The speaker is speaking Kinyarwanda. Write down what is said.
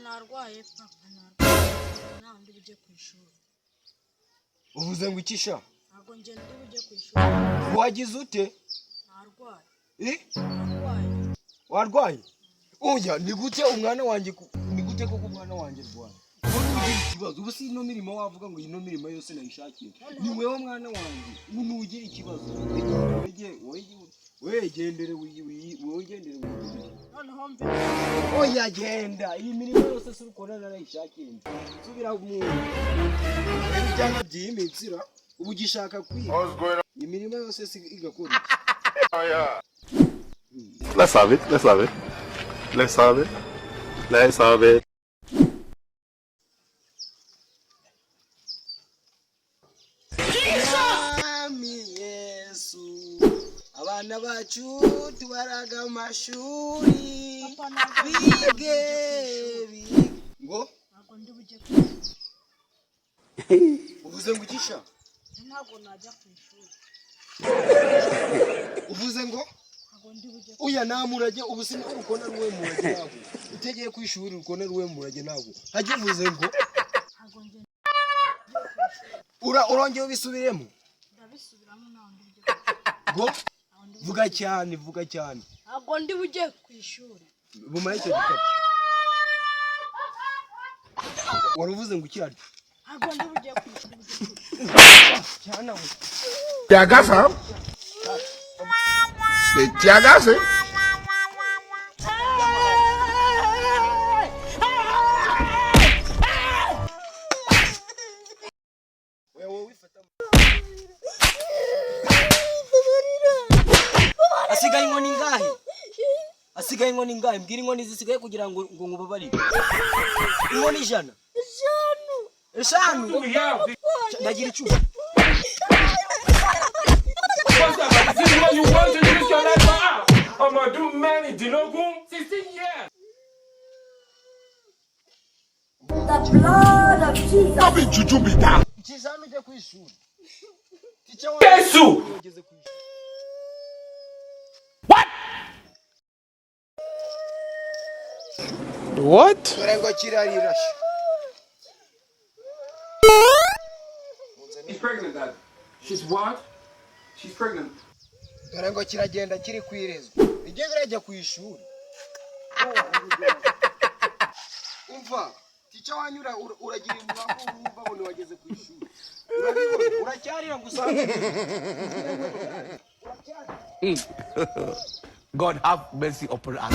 narwaye papa narwaye nta ndi bujye ku ishuri. Uvuze ngo ikisha? Ntabwo nje ndi bujye ku ishuri. Wagize ute? Narwaye. Narwaye. Warwaye? Oya ni gute umwana wanjye ni gute koko umwana wanjye rwaye? Ugira ikibazo ubu si ino mirimo wavuga ngo ino mirimo yose nayishakiye. Ni wewe mwana wanjye unugira ikibazo. Wegendere wigendere. Noneho mbe. Oya genda iyi mirimo yose si ukora narayishakiye. Subira mu cyangwa by'iminzira ubu gishaka kwiga. Imirimo yose si igakora. Let's have it. Yesu abana bacu tubaraga amashuri bige ngo ntabwo ndi bujye ku ishuri. uvuze ngo ikisha? Ntabwo najya ku ishuri. Uvuze ngo ntabwo ndi bujye. Uya namurage ubu si ukona ruwe murage nabo utegeye ku ishuri ukona ruwe murage nabo haje uvuze ngo Ntabwo nje urongeye ubisubiremo. ndabisubiramo nta ndi bujye. Ngo vuga cyane Ntabwo ndi bujye ku ishuri. buma icyo gikapu waruvuze ngo ukirarye. Ntabwo ndi bujye ku ishuri. Cyana we Tiagasa? Tiagasa? asigaye inkoni ngahe mbwira inkoni zisigaye kugira ngo ngubabarire. Inkoni 100. 5 ndagira 10. You want to use your life out? I'm gonna do many Dinogun 16 years. The blood of Jesus. Abi juju be that. Kizami je ku ishuri. Yesu. What? Ngo kirarira. She's pregnant, Dad. She's what? She's pregnant. Ngo kiragenda kiri kwirezwa. Ije birajya ku ishuri. Umva, ticha wanyura uragira imbaho urumva ngo wageze ku ishuri. Urabibona uracyarira gusanga. God have mercy upon us.